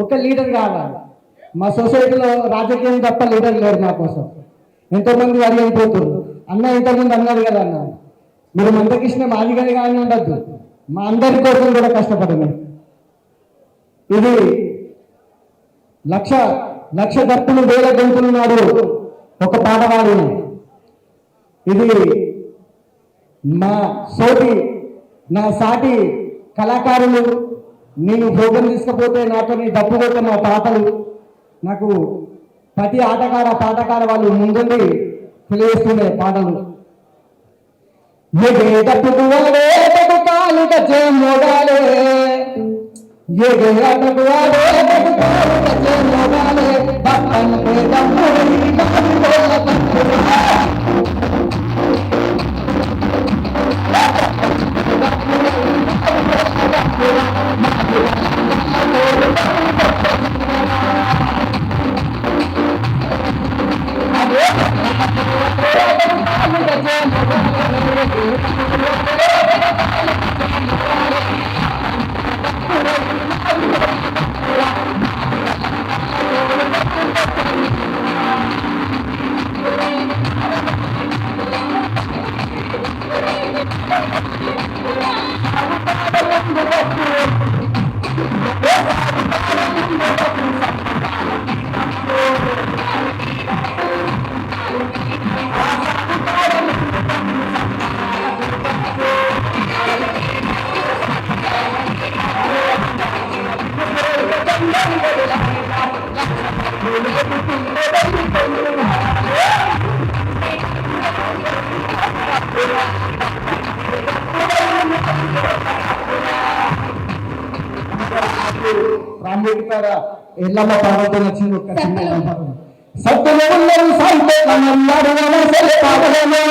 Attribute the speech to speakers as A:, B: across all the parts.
A: ఒక లీడర్ కావాలి. మా సొసైటీలో రాజకీయం తప్ప లీడర్ లేరు నా కోసం. ఎంతోమంది అడిగిపోతారు, అన్న ఇంతకుముందు అన్నారు కదా అన్న, మీరు మందకృష్ణ మాదిగని కానీ ఉండద్దు, మా అందరి కోసం కూడా కష్టపడను. ఇది లక్ష లక్ష దప్పులు వేల గొంతులు నాడు ఒక పాట పాడిన. ఇది నా సాటి కళాకారులు నేను భోగం తీసుకపోతే నాతో డప్పు కొట్టే మా పాటలు నాకు ప్రతి ఆటగాడ పాటగాడ వాళ్ళు ముందుండి తెలియజేస్తుండే పాటలు. మోగాలే రామేశ్వర ఎల్లమ్మ పాటతో నచ్చింది ఒక చిన్న సత్తులు ఉన్నారు సాయితే కన్నన్నాడు మనసలే పాటలేమా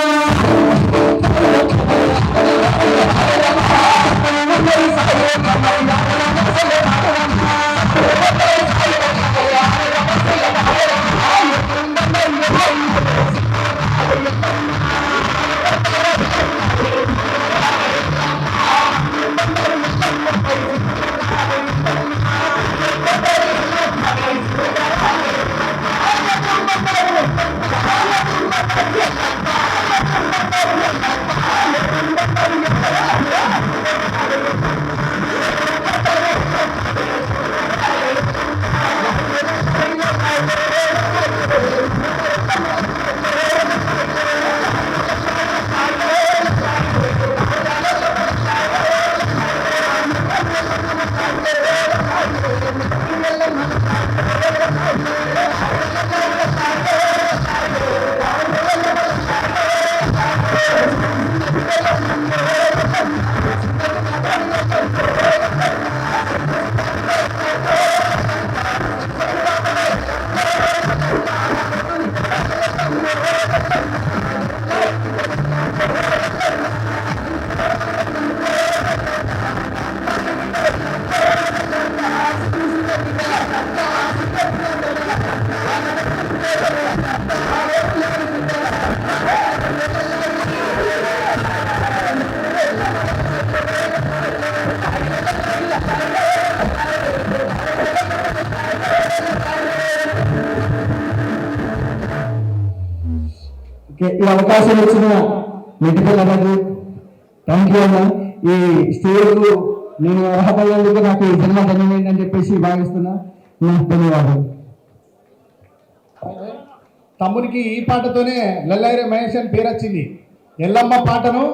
A: ఈ అవకాశం ఇచ్చిన మెడికల్ థ్యాంక్ యూ అన్న. ఈ స్టేజ్ నేను అర్హతయ్యేందుకు నాకు ఈ జన్మ ధన్యమైందని చెప్పేసి భావిస్తున్నా. ధన్యవాదాలు.
B: తమ్మునికి ఈ పాటతోనే లల్లైరే మహేష్ అని పేరు వచ్చింది. ఎల్లమ్మ పాటను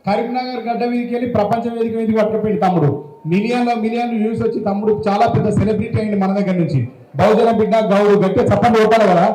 B: కరీంనగర్ గడ్డ మీదకి వెళ్ళి ప్రపంచ వేదిక మీదకి పట్టుకుపోయింది తమ్ముడు. మిలియన్లు వ్యూస్ వచ్చి తమ్ముడు చాలా పెద్ద సెలబ్రిటీ అయింది మన దగ్గర నుంచి. బహుజన బిడ్డ గౌడు గట్టి చప్పని ఓపాలి కదా.